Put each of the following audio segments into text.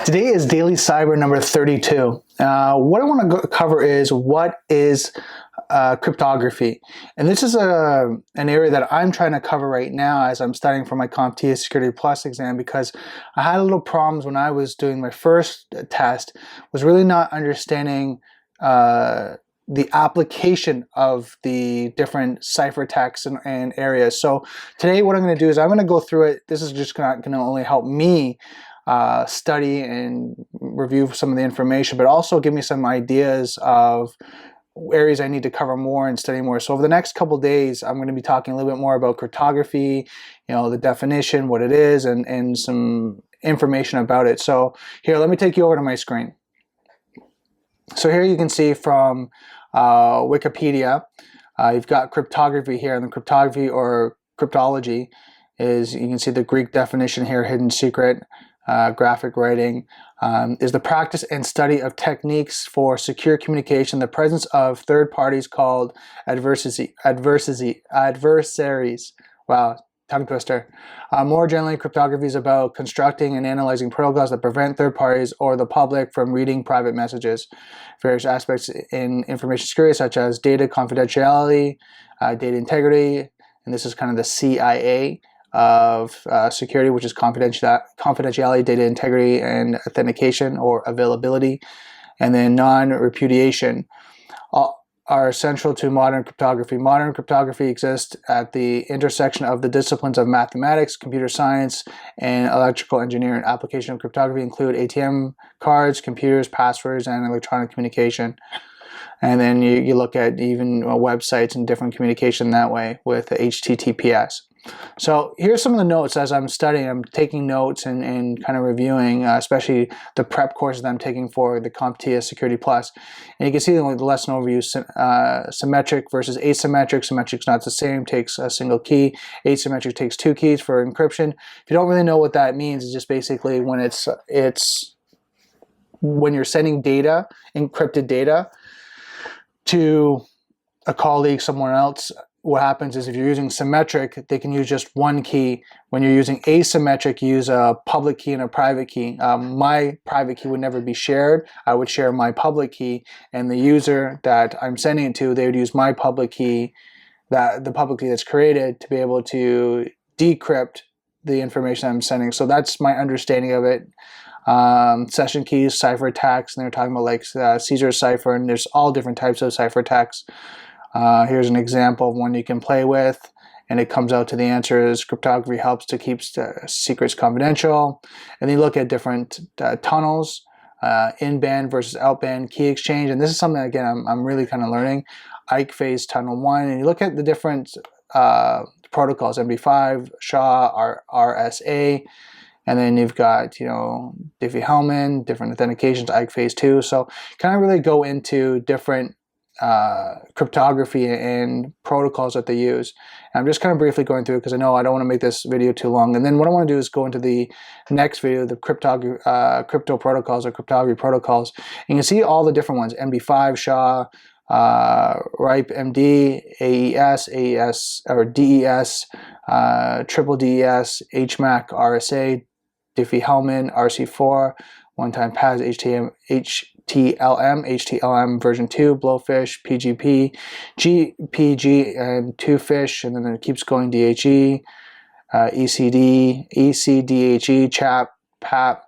Today is Daily Cyber number 32. What I want to cover is what is cryptography. And this is an area that I'm trying to cover right now as I'm studying for my CompTIA Security Plus exam, because I had a little problems when I was doing my first test, was really not understanding the application of the different ciphertexts and areas. So today what I'm going to do is I'm going to go through it. This is just going to only help me study and review some of the information, but also give me some ideas of areas I need to cover more and study more. So over the next couple days, I'm going to be talking a little bit more about cryptography, the definition, what it is, and some information about it. So here, let me take you over to my screen. So here you can see from Wikipedia, you've got cryptography here, and the cryptography or cryptology is, you can see the Greek definition here, hidden secret. Graphic writing is the practice and study of techniques for secure communication, the presence of third parties called adversaries. Wow, tongue twister. More generally, cryptography is about constructing and analyzing protocols that prevent third parties or the public from reading private messages. Various aspects in information security, such as data confidentiality, data integrity, and this is kind of the CIA of security, which is confidentiality, data integrity, and authentication or availability, and then non-repudiation are central to modern cryptography. Modern cryptography exists at the intersection of the disciplines of mathematics, computer science, and electrical engineering. Application of cryptography include ATM cards, computers, passwords, and electronic communication. And then you look at even websites and different communication that way with HTTPS. So here's some of the notes as I'm studying. I'm taking notes and kind of reviewing, especially the prep courses that I'm taking for the CompTIA Security Plus. And you can see the lesson overview, symmetric versus asymmetric. Symmetric's not the same, takes a single key. Asymmetric takes two keys for encryption. If you don't really know what that means, it's just basically when when you're sending data, encrypted data, to a colleague, someone else. What happens is if you're using symmetric, they can use just one key. When you're using asymmetric, you use a public key and a private key. My private key would never be shared. I would share my public key, and the user that I'm sending it to, they would use my public key, the public key that's created, to be able to decrypt the information I'm sending. So that's my understanding of it. Session keys, ciphertext, and they're talking about like Caesar cipher, and there's all different types of ciphertext. Here's an example of one you can play with, and it comes out to the answer is cryptography helps to keep secrets confidential. And then you look at different tunnels, in-band versus out-band key exchange, and this is something, again, I'm really kind of learning. Ike phase tunnel 1, and you look at the different protocols, MD5, SHA, RSA, and then you've got, Diffie-Hellman, different authentications, Ike phase 2. So kind of really go into different cryptography and protocols that they use. And I'm just kind of briefly going through it because I know I don't want to make this video too long. And then what I want to do is go into the next video, the crypto protocols or cryptography protocols. And you can see all the different ones: MD5, SHA, RIPE, MD, AES or DES, triple DES, HMAC, RSA, Diffie-Hellman, RC4, one-time pass, HTLM version 2, Blowfish, PGP, GPG, and 2Fish, and then it keeps going, DHE, ECD, ECDHE, CHAP, PAP,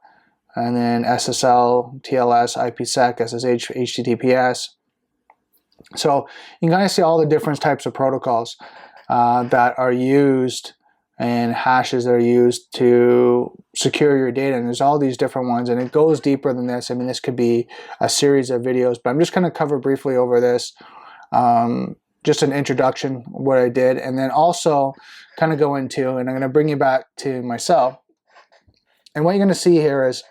and then SSL, TLS, IPsec, SSH, HTTPS. So you can kind of see all the different types of protocols that are used and hashes that are used to secure your data, and there's all these different ones, and it goes deeper than this. I mean, this could be a series of videos, but I'm just going to cover briefly over this, just an introduction, what I did, and then also kind of go into, and I'm going to bring you back to myself. And what you're going to see here is,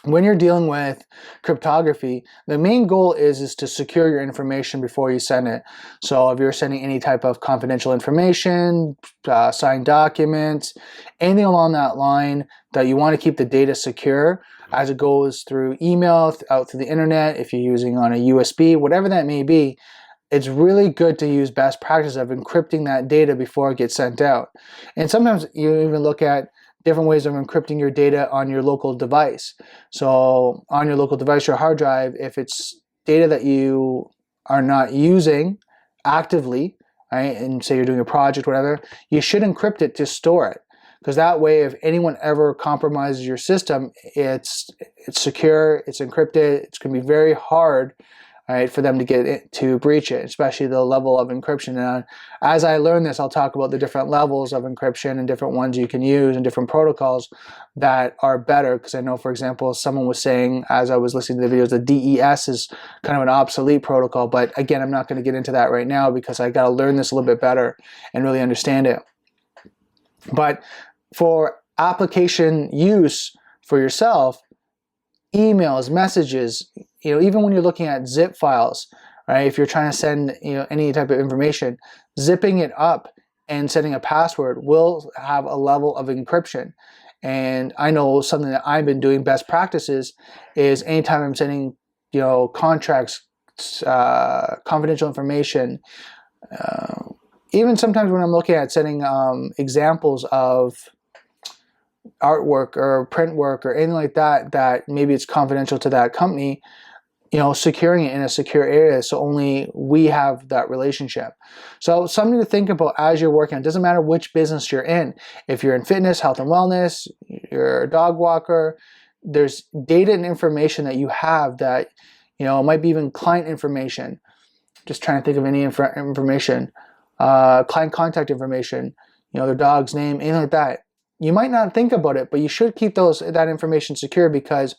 when you're dealing with cryptography, the main goal is to secure your information before you send it. So if you're sending any type of confidential information, signed documents, anything along that line that you want to keep the data secure as it goes through email, out through the internet, if you're using on a USB, whatever that may be, it's really good to use best practice of encrypting that data before it gets sent out. And sometimes you even look at different ways of encrypting your data on your local device. So on your local device, your hard drive, if it's data that you are not using actively, right, and say you're doing a project, whatever, you should encrypt it to store it. Because that way, if anyone ever compromises your system, it's secure, it's encrypted, it's going to be very hard, right, for them to get it, to breach it, especially the level of encryption. And as I learn this, I'll talk about the different levels of encryption and different ones you can use and different protocols that are better. Because I know, for example, someone was saying, as I was listening to the videos, the DES is kind of an obsolete protocol. But again, I'm not going to get into that right now because I got to learn this a little bit better and really understand it. But for application use for yourself, emails, messages, even when you're looking at zip files, right? If you're trying to send, any type of information, zipping it up and setting a password will have a level of encryption. And I know something that I've been doing, best practices, is anytime I'm sending, contracts, confidential information, even sometimes when I'm looking at sending examples of artwork or print work or anything like that, that maybe it's confidential to that company, securing it in a secure area so only we have that relationship. So something to think about as you're working on. It doesn't matter which business you're in. If you're in fitness, health and wellness, you're a dog walker, there's data and information that you have that, might be even client information. Just trying to think of any information, client contact information, their dog's name, anything like that. You might not think about it, but you should keep that information secure, because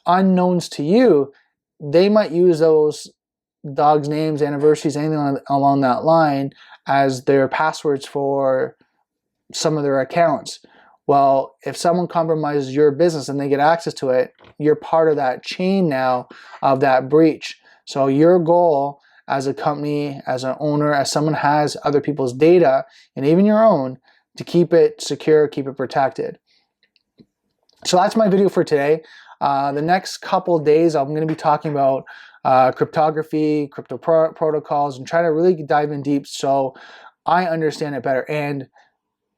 unknowns to you, they might use those dogs' names, anniversaries, anything along that line as their passwords for some of their accounts. Well, if someone compromises your business and they get access to it, you're part of that chain now of that breach. So your goal as a company, as an owner, as someone has other people's data, and even your own, to keep it secure, keep it protected. So that's my video for today. The next couple days, I'm going to be talking about cryptography, crypto protocols, and trying to really dive in deep so I understand it better. And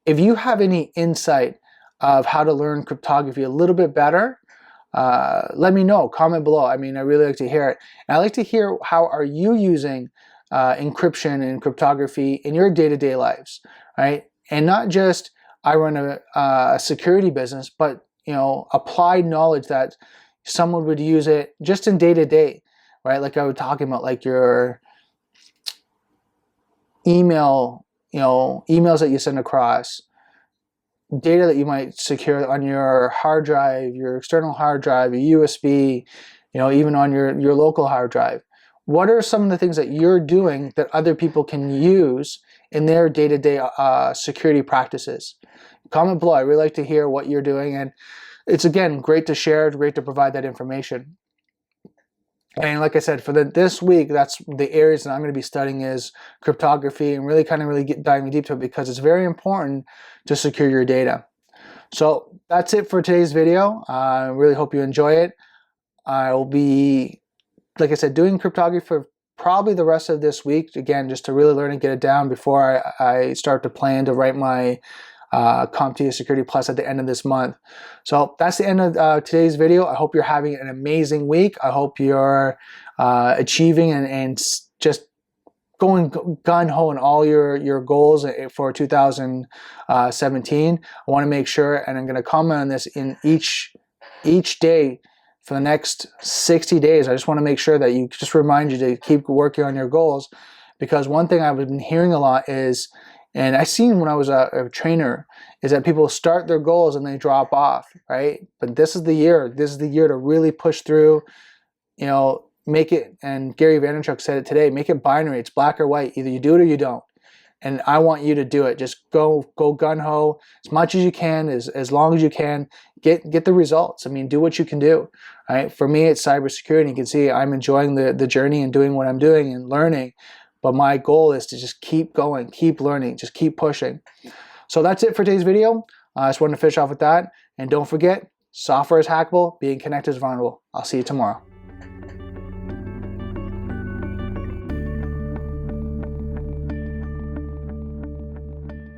if you have any insight of how to learn cryptography a little bit better, let me know. Comment below. I really like to hear it. And I like to hear, how are you using encryption and cryptography in your day-to-day lives, right? And not just, I run a security business, but applied knowledge that someone would use it just in day-to-day, right? Like I was talking about, like your emails that you send across, data that you might secure on your hard drive, your external hard drive, a USB, even on your local hard drive. What are some of the things that you're doing that other people can use in their day-to-day security practices? Comment below. I really like to hear what you're doing, and it's, again, great to share, great to provide that information. And like I said, for this week, that's the areas that I'm going to be studying is cryptography, and really diving deep to it, because it's very important to secure your data. So that's it for today's video. I really hope you enjoy it. I will be, like I said, doing cryptography for probably the rest of this week, again, just to really learn and get it down before I start to plan to write my CompTIA Security Plus at the end of this month. So that's the end of today's video. I hope you're having an amazing week. I hope you're achieving and just going gun-ho in all your goals for 2017. I want to make sure, and I'm going to comment on this in each day for the next 60 days. I just want to make sure that you just remind you to keep working on your goals, because one thing I've been hearing a lot is, and I seen when I was a trainer, is that people start their goals and they drop off, right? But this is the year. This is the year to really push through, make it, and Gary Vaynerchuk said it today, make it binary. It's black or white. Either you do it or you don't. And I want you to do it. Just go gun-ho as much as you can, as long as you can. Get the results. Do what you can do. Right? For me, it's cybersecurity. You can see I'm enjoying the journey and doing what I'm doing and learning. But my goal is to just keep going, keep learning, just keep pushing. So that's it for today's video. I just wanted to finish off with that. And don't forget, software is hackable, being connected is vulnerable. I'll see you tomorrow.